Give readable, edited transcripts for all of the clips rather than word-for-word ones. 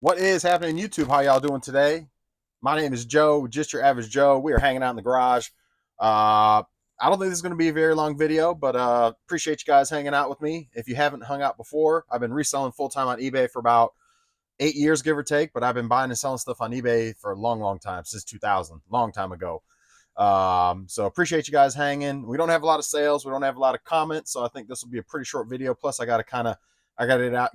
What is happening, YouTube? How y'all doing today? My name is Joe, just your average Joe. We are hanging out in the garage. I don't think this is going to be a very long video, but appreciate you guys hanging out with me. If you haven't hung out before, I've been reselling full time on eBay for about 8 years, give or take. But I've been buying and selling stuff on eBay for a long, long time, since 2000, long time ago. So appreciate you guys hanging. We don't have a lot of sales. We don't have a lot of comments. So I think this will be a pretty short video. Plus, I got to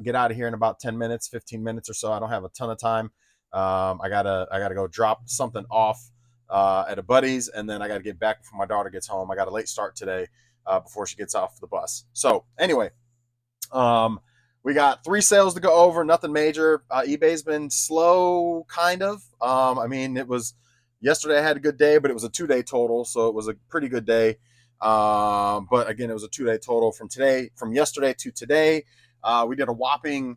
get out of here in about 10 minutes, 15 minutes or so. I don't have a ton of time. I gotta go drop something off at a buddy's, and then I got to get back before my daughter gets home. I got a late start today before she gets off the bus. So anyway, um, we got 3 sales to go over, nothing major. eBay's been slow, kind of. I mean, it was yesterday. I had a good day, but it was a 2 day total, so it was a pretty good day. But again, it was a 2 day total from yesterday to today. We did a whopping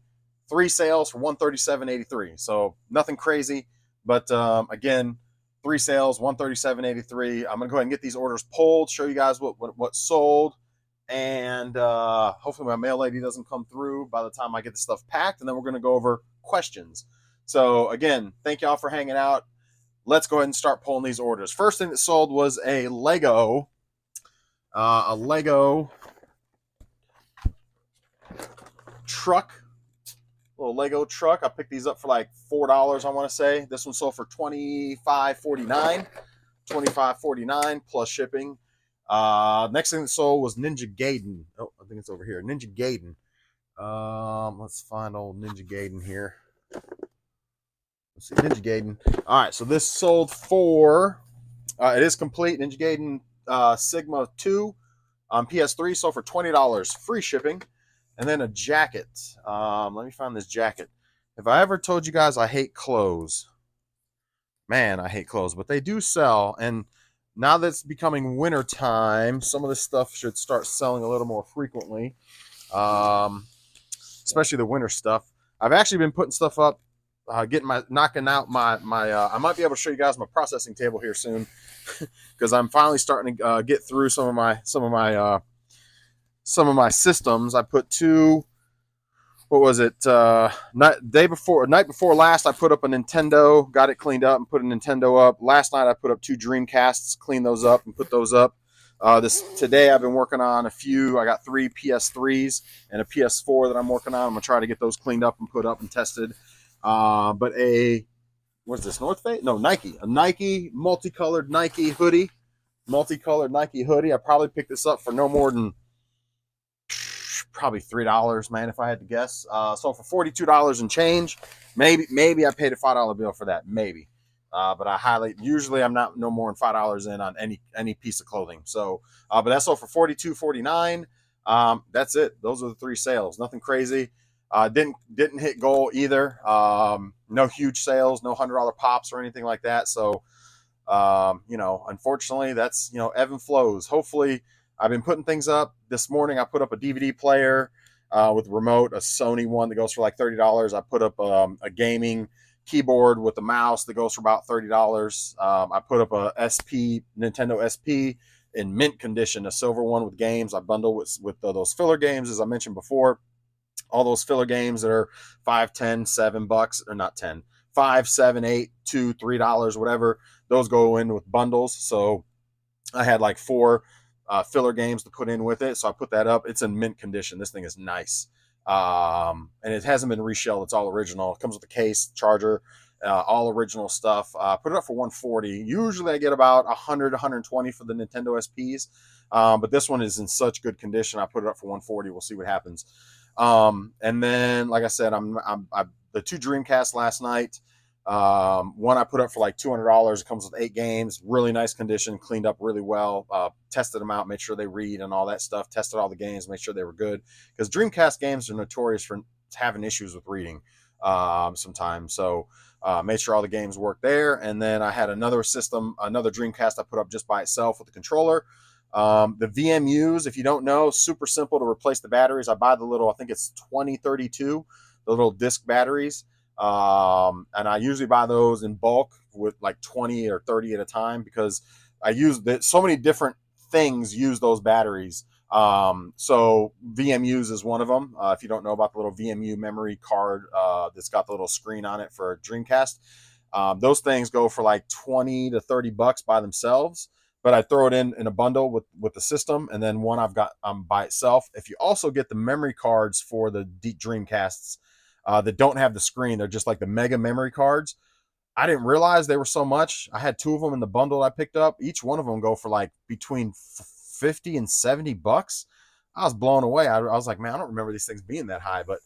3 sales for 137.83. So nothing crazy, but again, 3 sales, 137.83. I'm gonna go ahead and get these orders pulled, show you guys what sold, and hopefully my mail lady doesn't come through by the time I get the stuff packed, and then we're going to go over questions. So again, thank y'all for hanging out. Let's go ahead and start pulling these orders. First thing that sold was a Lego truck, little Lego truck. I picked these up for like $4, I want to say. This one sold for $25.49 plus shipping. Next thing that sold was Ninja Gaiden. Oh, I think it's over here. Ninja Gaiden. Let's find old Ninja Gaiden here. Let's see, Ninja Gaiden. All right, so this sold for. It is complete. Ninja Gaiden Sigma 2 on PS3 sold for $20, free shipping, and then a jacket. Let me find this jacket. If I ever told you guys I hate clothes, man, I hate clothes, but they do sell. And now that it's becoming winter time, some of this stuff should start selling a little more frequently, um, especially the winter stuff. I've actually been putting stuff up, knocking out my. I might be able to show you guys my processing table here soon, because I'm finally starting to get through some of my systems. I put two. What was it? Night before last, I put up a Nintendo, got it cleaned up, and put a Nintendo up. Last night, I put up 2 Dreamcasts, cleaned those up, and put those up. This today, I've been working on a few. I got 3 PS3s and a PS4 that I'm working on. I'm gonna try to get those cleaned up and put up and tested. But what's this? North Face? No, Nike. A Nike multicolored Nike hoodie. Multicolored Nike hoodie. I probably picked this up for no more than probably $3, man, if I had to guess. So for $42 and change, maybe I paid a $5 bill for that, maybe. But usually I'm not no more than $5 in on any piece of clothing. So, but that's sold for $42.49. That's it. Those are the 3 sales. Nothing crazy. Didn't hit goal either. No huge sales, no $100 pops or anything like that. So, unfortunately, that's ebb and flows. Hopefully, I've been putting things up. This morning, I put up a DVD player with a remote, a Sony one that goes for like $30. I put up a gaming keyboard with a mouse that goes for about $30. I put up a Nintendo SP in mint condition, a silver one with games. I bundle with those filler games, as I mentioned before. All those filler games that are 5, 10, $7, or not 10, 5, 7, 8, $2, $3, whatever. Those go in with bundles. So I had like 4 filler games to put in with it. So I put that up. It's in mint condition. This thing is nice. And it hasn't been reshelled. It's all original. It comes with a case, charger, all original stuff. Put it up for $140. Usually I get about $100, $120 for the Nintendo SPs. But this one is in such good condition. I put it up for $140. We'll see what happens. And then, like I said, I the 2 Dreamcasts last night. One I put up for like $200. It comes with 8 games, really nice condition, cleaned up really well. Tested them out, made sure they read and all that stuff. Tested all the games, made sure they were good, because Dreamcast games are notorious for having issues with reading sometimes. So made sure all the games worked there. And then I had another Dreamcast I put up just by itself with the controller. The VMUs, if you don't know, super simple to replace the batteries. I buy the little, I think it's 2032, the little disc batteries. And I usually buy those in bulk with like 20 or 30 at a time, because so many different things use those batteries. So VMUs is one of them. If you don't know about the little VMU memory card that's got the little screen on it for Dreamcast, those things go for like 20 to 30 bucks by themselves. But I throw it in a bundle with the system, and then one I've got by itself. If you also get the memory cards for the Dreamcasts that don't have the screen, they're just like the mega memory cards. I didn't realize they were so much. I had two of them in the bundle I picked up. Each one of them go for like between 50 and 70 bucks. I was blown away. I was like, man, I don't remember these things being that high, but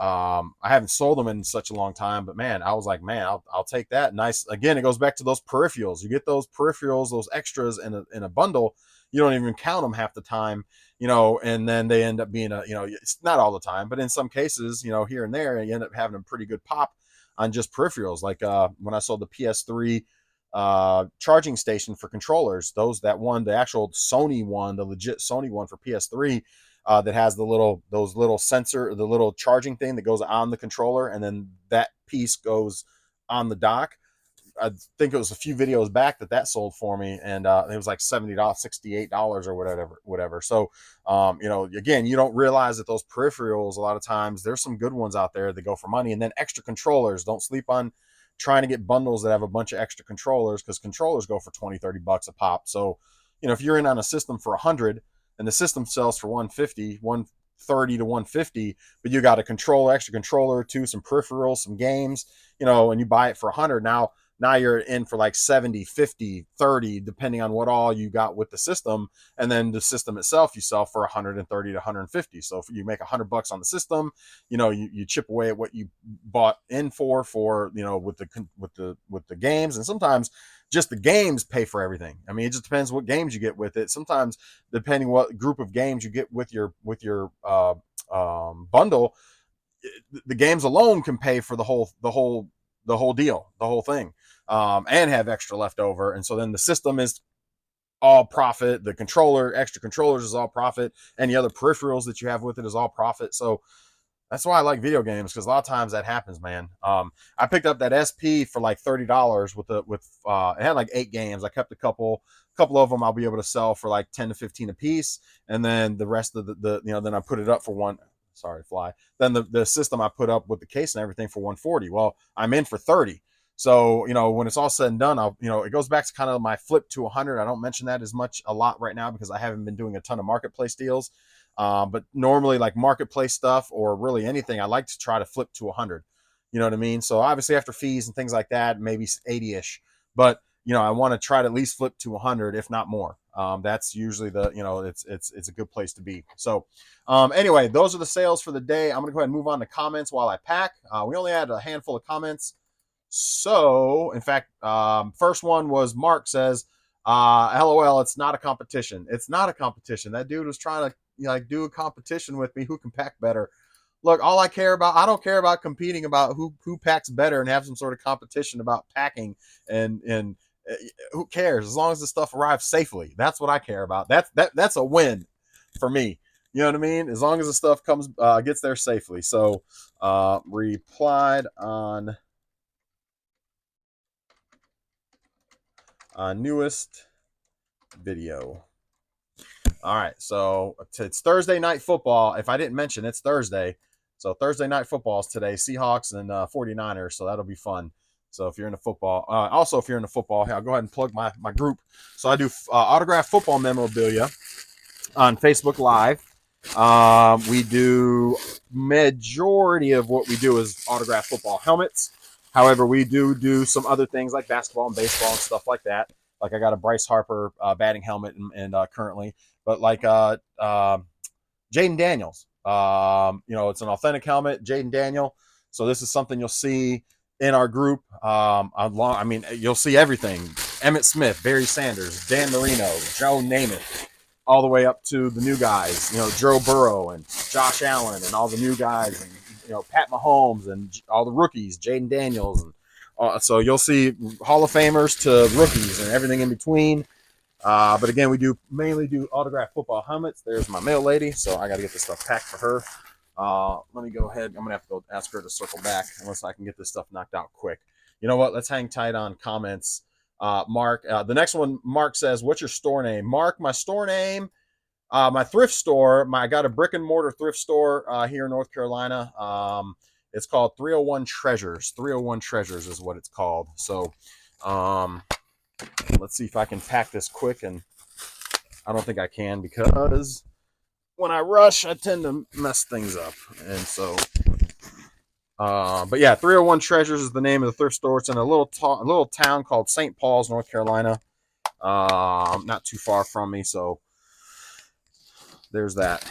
I haven't sold them in such a long time. But man, I was like, man, I'll take that. Nice. Again, it goes back to those peripherals. You get those peripherals, those extras in a bundle. You don't even count them half the time, and then they end up being it's not all the time, but in some cases, here and there, you end up having a pretty good pop on just peripherals. Like when I sold the PS3 charging station for controllers, the actual Sony one, the legit Sony one for PS3, that has the little sensor, the little charging thing that goes on the controller, and then that piece goes on the dock. I think it was a few videos back that sold for me, and it was like $70, $68 or whatever. So, again, you don't realize that those peripherals, a lot of times, there's some good ones out there that go for money, and then extra controllers. Don't sleep on trying to get bundles that have a bunch of extra controllers, because controllers go for 20, 30 bucks a pop. So, if you're in on a system for 100 and the system sells for 150, 130 to 150, but you got a extra controller, some peripherals, some games, and you buy it for 100. Now you're in for like 70, 50, 30, depending on what all you got with the system. And then the system itself, you sell for 130 to 150. So if you make $100 on the system, you chip away at what you bought in for, with the games. And sometimes just the games pay for everything. I mean, it just depends what games you get with it. Sometimes depending what group of games you get with your bundle, the games alone can pay for the whole deal, the whole thing, and have extra left over. And so then the system is all profit. The extra controllers is all profit. Any other peripherals that you have with it is all profit. So that's why I like video games, because a lot of times that happens, man. I picked up that SP for like $30 it had like 8 games. I kept a couple of them I'll be able to sell for like 10 to 15 a piece, and then the rest of then I put it up for one. Sorry, fly. Then the system I put up with the case and everything for 140. Well, I'm in for 30. So, when it's all said and done, it goes back to kind of my flip to 100. I don't mention that a lot right now, because I haven't been doing a ton of marketplace deals. But normally, like marketplace stuff or really anything, I like to try to flip to 100. You know what I mean? So obviously after fees and things like that, maybe 80-ish. But I want to try to at least flip to 100, if not more. That's usually it's a good place to be. So anyway, those are the sales for the day. I'm gonna go ahead and move on to comments while I pack. We only had a handful of comments. So in fact, first one was Mark says, LOL, it's not a competition. It's not a competition. That dude was trying to do a competition with me. Who can pack better? Look, I don't care about competing about who packs better and have some sort of competition about packing, and who cares, as long as the stuff arrives safely. That's what I care about. That's a win for me. You know what I mean? As long as the stuff gets there safely. So replied on newest video. All right, so it's Thursday night football. If I didn't mention, it's Thursday. So Thursday night football is today, Seahawks and 49ers. So that'll be fun. So if you're into football, also if you're into football, I'll go ahead and plug my group. So I do autographed football memorabilia on Facebook Live. We do majority of what we do is autographed football helmets. However, we do some other things like basketball and baseball and stuff like that. Like I got a Bryce Harper batting helmet and currently, but like Jaden Daniels, it's an authentic helmet, Jaden Daniel. So this is something you'll see in our group. You'll see everything: Emmitt Smith, Barry Sanders, Dan Marino, Joe Namath, all the way up to the new guys, Joe Burrow and Josh Allen and all the new guys, and Pat Mahomes and all the rookies, Jaden Daniels, and so you'll see Hall of Famers to rookies and everything in between. But again, we mainly do autographed football helmets. There's my mail lady, so I got to get this stuff packed for her. Let me go ahead. I'm gonna have to go ask her to circle back unless I can get this stuff knocked out quick. You know what? Let's hang tight on comments. Mark, the next one, Mark says, "What's your store name?" Mark, my store name My thrift store, I got a brick and mortar thrift store here in North Carolina. It's called 301 Treasures. 301 Treasures is what it's called. So um, let's see if I can pack this quick, and I don't think I can because when I rush, I tend to mess things up. And so, but yeah, 301 Treasures is the name of the thrift store. It's in a little town called St. Paul's, North Carolina. Not too far from me. So there's that.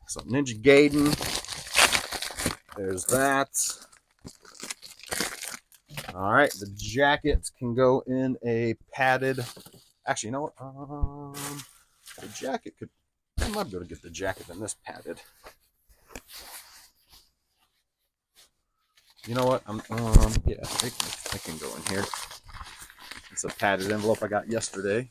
So Ninja Gaiden. There's that. All right, the jacket can go in a padded. Actually, you know what? The jacket could. I might be able to get the jacket in this padded. You know what? Yeah, it can go in here. It's a padded envelope I got yesterday.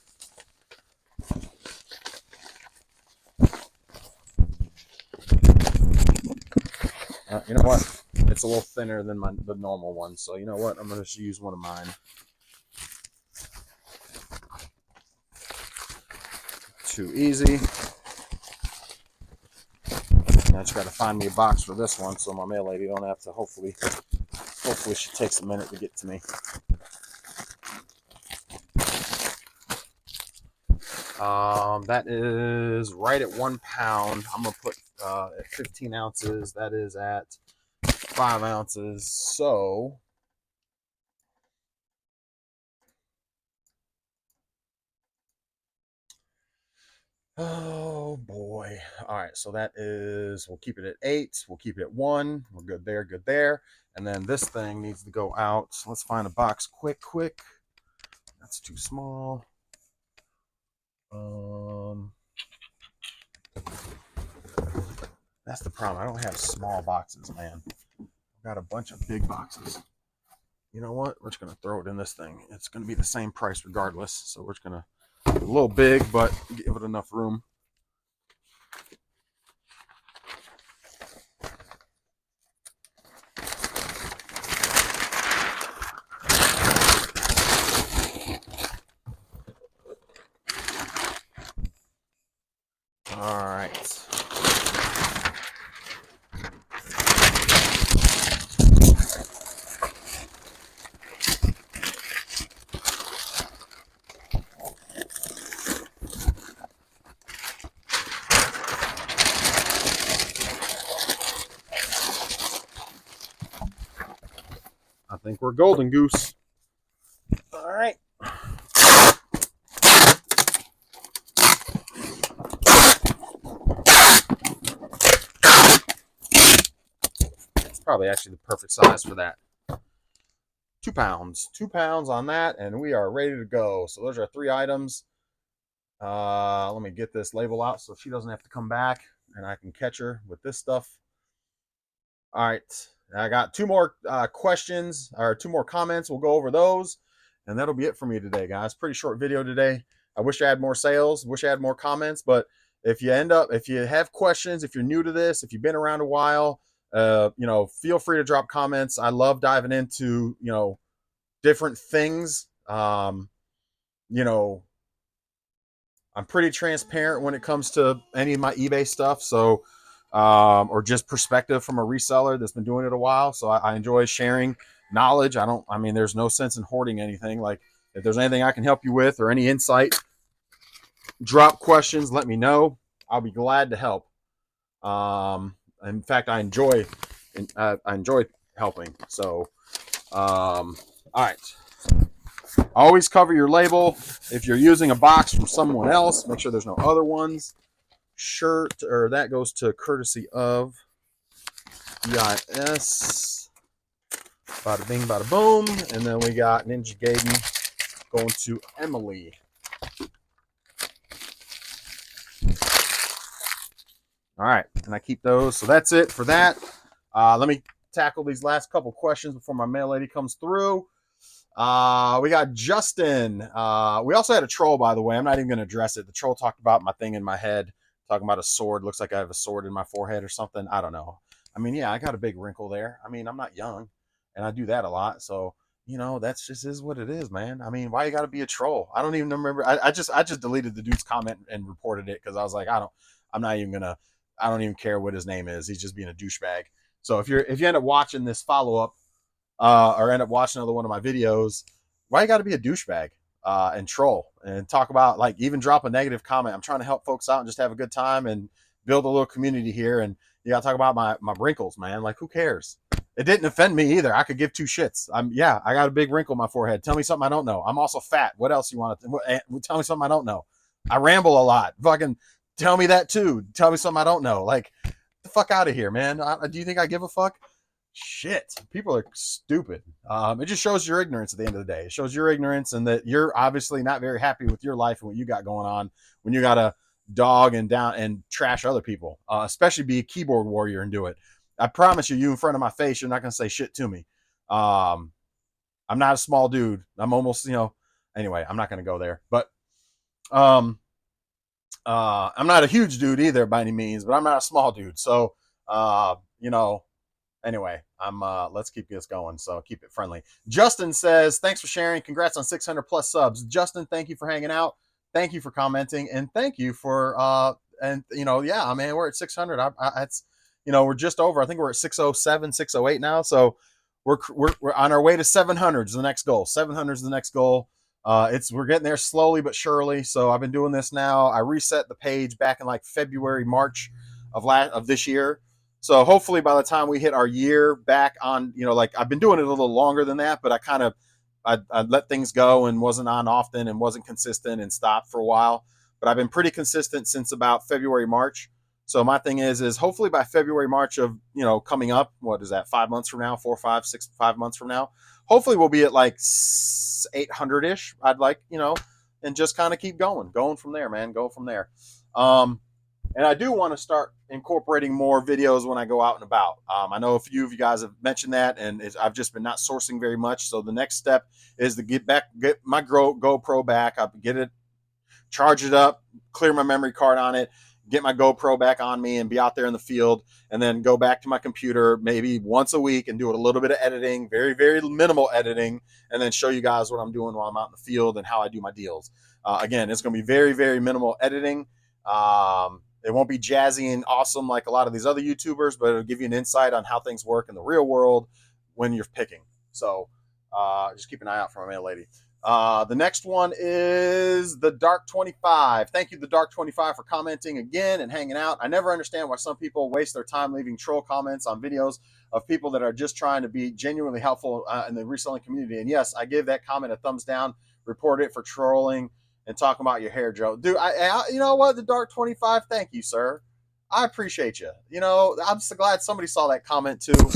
You know what? It's a little thinner than the normal one, so you know what? I'm going to use one of mine. Too easy. I just got to find me a box for this one, so my mail lady don't have to. Hopefully she takes a minute to get to me. That is right at 1 pound. I'm gonna put at 15 ounces. That is at 5 ounces. So oh boy. All right, so that is, we'll keep it at 8. We'll keep it at 1. We're good there, good there. And then this thing needs to go out. So let's find a box quick. That's too small. That's the problem. I don't have small boxes, man. I've got a bunch of big boxes. You know what? We're just going to throw it in this thing. It's going to be the same price regardless. So we're just going to, a little big, but give it enough room. All right. I think we're golden goose. All right. It's probably actually the perfect size for that. 2 pounds. 2 pounds on that, and we are ready to go. So those are 3 items. Let me get this label out so she doesn't have to come back and I can catch her with this stuff. All right. I got 2 more questions or 2 more comments. We'll go over those, and that'll be it for me today, guys. Pretty short video today. I wish I had more sales. Wish I had more comments. But if you have questions, if you're new to this, if you've been around a while, feel free to drop comments. I love diving into, different things. I'm pretty transparent when it comes to any of my eBay stuff. So, or just perspective from a reseller that's been doing it a while. So I enjoy sharing knowledge. There's no sense in hoarding anything. Like, if there's anything I can help you with or any insight, drop questions, let me know. I'll be glad to help. In fact, I enjoy helping. So, all right. Always cover your label. If you're using a box from someone else, make sure there's no other ones. Shirt, or that goes to courtesy of EIS. Bada bing, bada boom. And then we got Ninja Gaiden going to Emily. All right, and I keep those. So that's it for that. Let me tackle these last couple questions before my mail lady comes through. We got Justin. We also had a troll, by the way. I'm not even going to address it. The troll talked about my thing in my head, talking about a sword. Looks like I have a sword in my forehead or something. I don't know. Yeah, I got a big wrinkle there. I'm not young, and I do that a lot. So, that's just is what it is, man. I mean, why you got to be a troll? I don't even remember. I just deleted the dude's comment and reported it because I was like, I'm not even gonna. I don't even care what his name is. He's just being a douchebag. So if you end up watching this follow up, or end up watching another one of my videos, why you got to be a douchebag and troll and talk about, like, even drop a negative comment? I'm trying to help folks out and just have a good time and build a little community here. And you got to talk about my wrinkles, man. Like, who cares? It didn't offend me either. I could give two shits. I got a big wrinkle in my forehead. Tell me something I don't know. I'm also fat. What else you want to tell me something I don't know? I ramble a lot. Fucking tell me that too. Tell me something I don't know. Like, the fuck out of here, man. Do you think I give a fuck? Shit, people are stupid. It just shows your ignorance at the end of the day. It shows your ignorance and that you're obviously not very happy with your life and what you got going on when you got to dog and down and trash other people, especially be a keyboard warrior and do it. I promise you in front of my face, you're not going to say shit to me. Um, I'm not a small dude. I'm almost, anyway, I'm not going to go there. But um, I'm not a huge dude either by any means, but I'm not a small dude. So, uh, you know, anyway, I'm let's keep this going, so keep it friendly. Justin says, thanks for sharing, congrats on 600 plus subs. Justin, thank you for hanging out, thank you for commenting, and thank you for and yeah, I mean, we're at 600. It's, we're just over, I think we're at 607, 608 now, so we're on our way to 700 is the next goal. 700 is the next goal. We're getting there slowly but surely. So I've been doing this now. I reset the page back in like February, March of this year. So hopefully by the time we hit our year back on, like, I've been doing it a little longer than that, but I let things go and wasn't on often and wasn't consistent and stopped for a while. But I've been pretty consistent since about February, March. So my thing is hopefully by February, March of, coming up, what is that, 5 months from now, 5 months from now, hopefully we'll be at like 800 ish. I'd like, and just kind of keep going from there, man. Go from there. And I do want to start incorporating more videos when I go out and about. I know a few of you guys have mentioned that, and I've just been not sourcing very much. So the next step is to get my GoPro back. I get it, charge it up, clear my memory card on it, get my GoPro back on me, and be out there in the field. And then go back to my computer maybe once a week and do a little bit of editing, very very minimal editing, and then show you guys what I'm doing while I'm out in the field and how I do my deals. Again, it's going to be very very minimal editing. It won't be jazzy and awesome like a lot of these other YouTubers, but it'll give you an insight on how things work in the real world when you're picking. So just keep an eye out for my mail lady. The next one is the Dark 25. Thank you, the Dark 25, for commenting again and hanging out. I never understand why some people waste their time leaving troll comments on videos of people that are just trying to be genuinely helpful in the reselling community. And yes, I gave that comment a thumbs down, report it for trolling and talking about your hair, Joe. Dude, you know what? The Dark 25, thank you, sir. I appreciate you. I'm so glad somebody saw that comment too.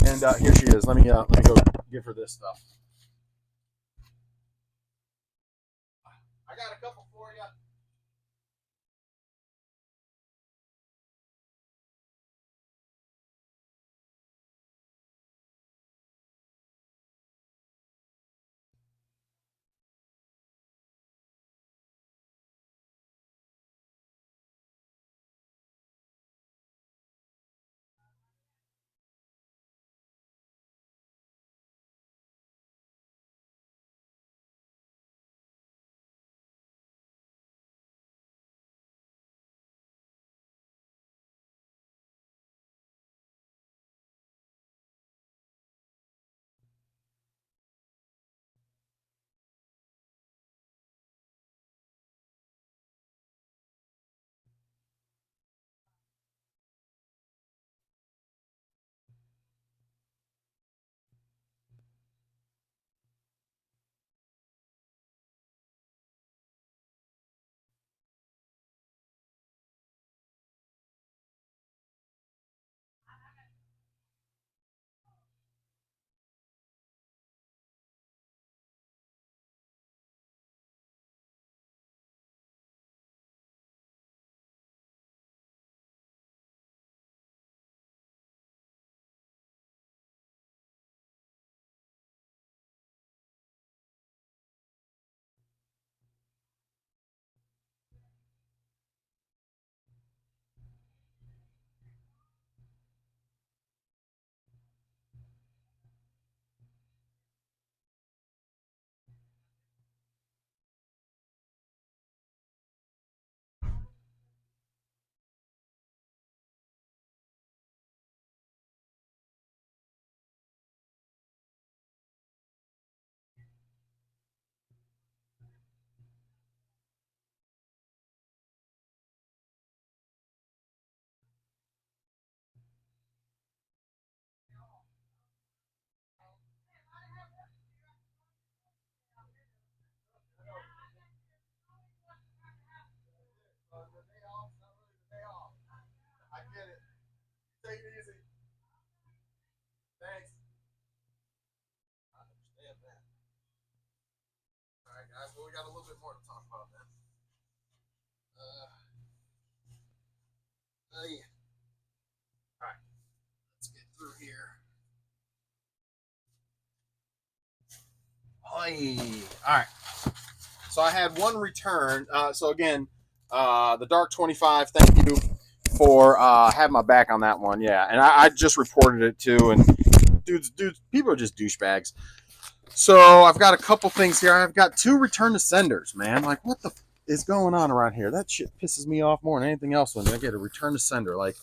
And here she is. Let me go give her this stuff. I got a couple for you. Take it easy. Thanks. I understand that. All right, guys. Well, we got a little bit more to talk about then. Yeah. All right. Let's get through here. All right. So I had one return. So again, the Dark 25. Thank you for having my back on that one. Yeah, and I just reported it too. And dudes, people are just douchebags. So I've got a couple things here. I've got 2 return to senders, man. Like, what the is going on around here? That shit pisses me off more than anything else when I get a return to sender. Like,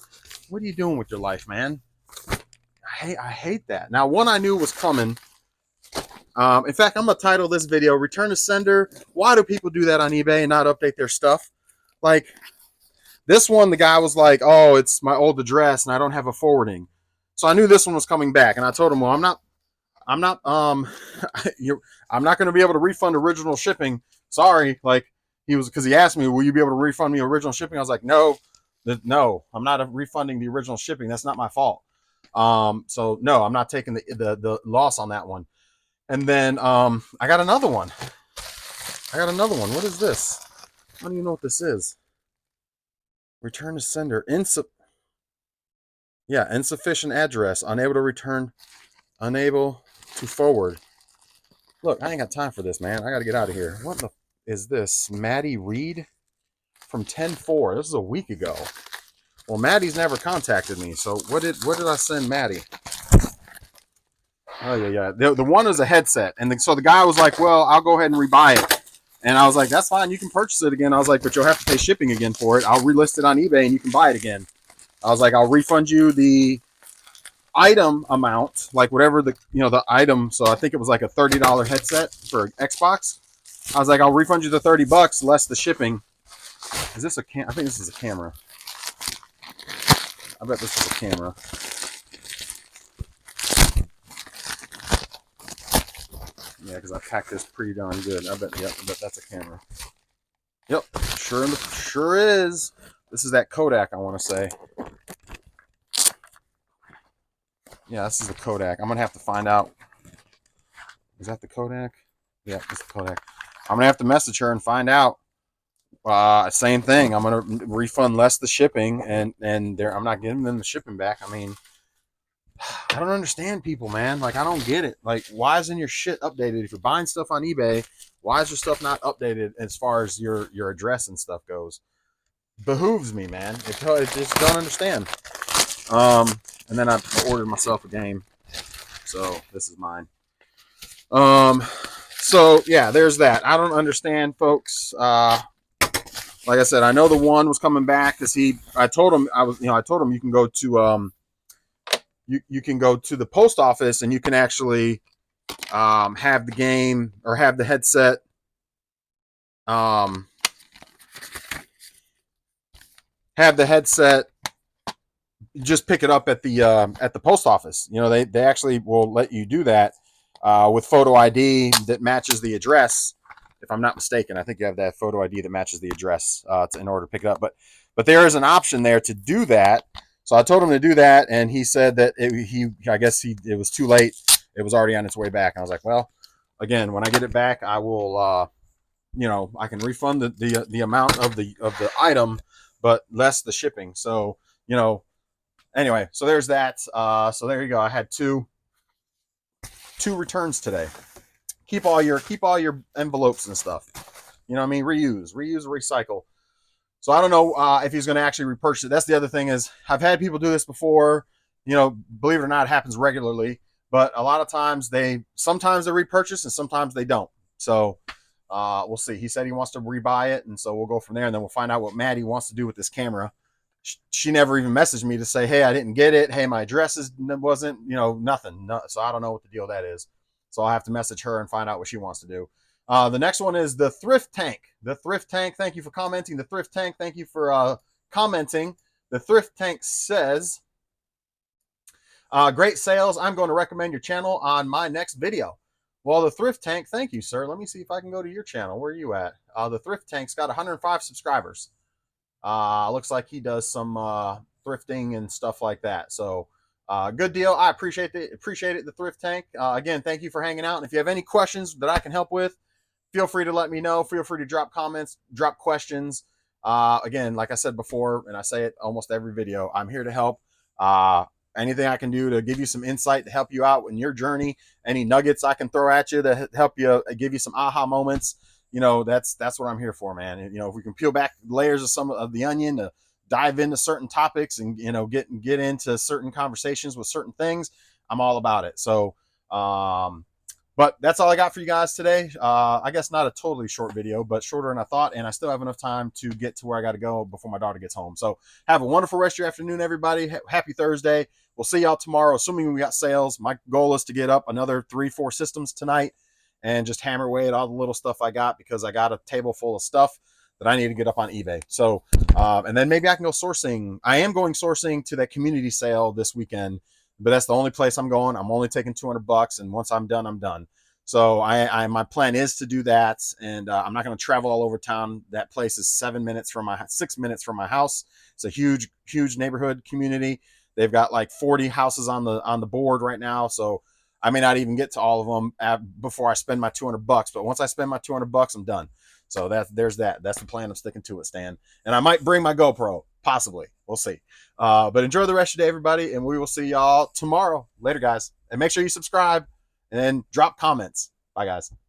what are you doing with your life, man? I hate that. Now, one I knew was coming. In fact, I'm gonna title this video "Return to Sender." Why do people do that on eBay and not update their stuff? Like this one, the guy was like, "Oh, it's my old address and I don't have a forwarding." So I knew this one was coming back, and I told him, "Well, I'm not, I'm not going to be able to refund original shipping. Sorry." Like because he asked me, "Will you be able to refund me original shipping?" I was like, "No, no, I'm not refunding the original shipping. That's not my fault. So no, I'm not taking the loss on that one." And then I got another one. What is this? I don't even know what this is. Return to sender. Insufficient address. Unable to return. Unable to forward. Look, I ain't got time for this, man. I got to get out of here. What the is this? Maddie Reed from 10-4. This is a week ago. Well, Maddie's never contacted me. So what did I send Maddie? Oh, yeah. The one is a headset. And so the guy was like, "Well, I'll go ahead and rebuy it." And I was like, "That's fine. You can purchase it again." I was like, "But you'll have to pay shipping again for it. I'll relist it on eBay and you can buy it again." I was like, "I'll refund you the item amount, like whatever the item." So I think it was like a $30 headset for Xbox. I was like, "I'll refund you the $30 less the shipping." Is this a I think this is a camera. I bet this is a camera. Yeah, because I packed this pretty darn good. I bet that's a camera. Yep, sure is. This is that Kodak, I want to say. Yeah, this is the Kodak. I'm gonna have to find out. Is that the Kodak? Yeah, it's the Kodak. I'm gonna have to message her and find out. Same thing. I'm gonna refund less the shipping, and I'm not giving them the shipping back. I mean, I don't understand people, man. Like, I don't get it. Like, why isn't your shit updated? If you're buying stuff on eBay, why is your stuff not updated as far as your address and stuff goes? Behooves me, man. It just don't understand. And then I ordered myself a game, so this is mine. So yeah, there's that. I don't understand, folks. Like I said, I know the one was coming back because I told him you can go to you can go to the post office and you can actually have the game or have the headset just pick it up at the post office. They actually will let you do that with photo ID that matches the address. If I'm not mistaken, I think you have that photo ID that matches the address in order to pick it up. But there is an option there to do that. So I told him to do that, and he said that it was too late. It was already on its way back. And I was like, well, again, when I get it back, I will, I can refund the amount of the item, but less the shipping. So, anyway, so there's that. So there you go. I had two returns today. Keep all your envelopes and stuff. You know what I mean? Reuse, recycle. So I don't know if he's going to actually repurchase it. That's the other thing is I've had people do this before. Believe it or not, it happens regularly. But a lot of times sometimes they repurchase and sometimes they don't. So we'll see. He said he wants to rebuy it, and so we'll go from there, and then we'll find out what Maddie wants to do with this camera. She never even messaged me to say, "Hey, I didn't get it. Hey, my address wasn't, nothing." No, so I don't know what the deal that is. So I'll have to message her and find out what she wants to do. The next one is the Thrift Tank. The Thrift Tank, thank you for commenting. The Thrift Tank, thank you for commenting. The Thrift Tank says, great sales. I'm going to recommend your channel on my next video. Well, the Thrift Tank, thank you, sir. Let me see if I can go to your channel. Where are you at? The Thrift Tank's got 105 subscribers. Looks like he does some thrifting and stuff like that. So good deal. I appreciate it, the thrift tank. Again, thank you for hanging out. And if you have any questions that I can help with, feel free to let me know. Feel free to drop comments, drop questions. Again, like I said before, and I say it almost every video, I'm here to help. Anything I can do to give you some insight to help you out in your journey, any nuggets I can throw at you to help you, give you some aha moments, that's what I'm here for, man. And, if we can peel back layers of some of the onion to dive into certain topics and, get into certain conversations with certain things, I'm all about it. So, but that's all I got for you guys today. I guess not a totally short video, but shorter than I thought. And I still have enough time to get to where I got to go before my daughter gets home. So have a wonderful rest of your afternoon, everybody. Happy Thursday. We'll see y'all tomorrow, assuming we got sales. My goal is to get up another 3-4 systems tonight and just hammer away at all the little stuff I got, because I got a table full of stuff that I need to get up on eBay. So, and then maybe I can go sourcing. I am going sourcing to that community sale this weekend, but that's the only place I'm going. I'm only taking $200, and once I'm done, I'm done. So my plan is to do that, and I'm not going to travel all over town. That place is 6 minutes from my house. It's a huge neighborhood community. They've got like 40 houses on the board right now, so I may not even get to all of them before I spend my $200. But once I spend my $200, I'm done. So there's that. That's the plan. I'm sticking to it, Stan. And I might bring my GoPro, possibly. We'll see. But enjoy the rest of your day, everybody, and we will see y'all tomorrow. Later, guys. And make sure you subscribe and drop comments. Bye, guys.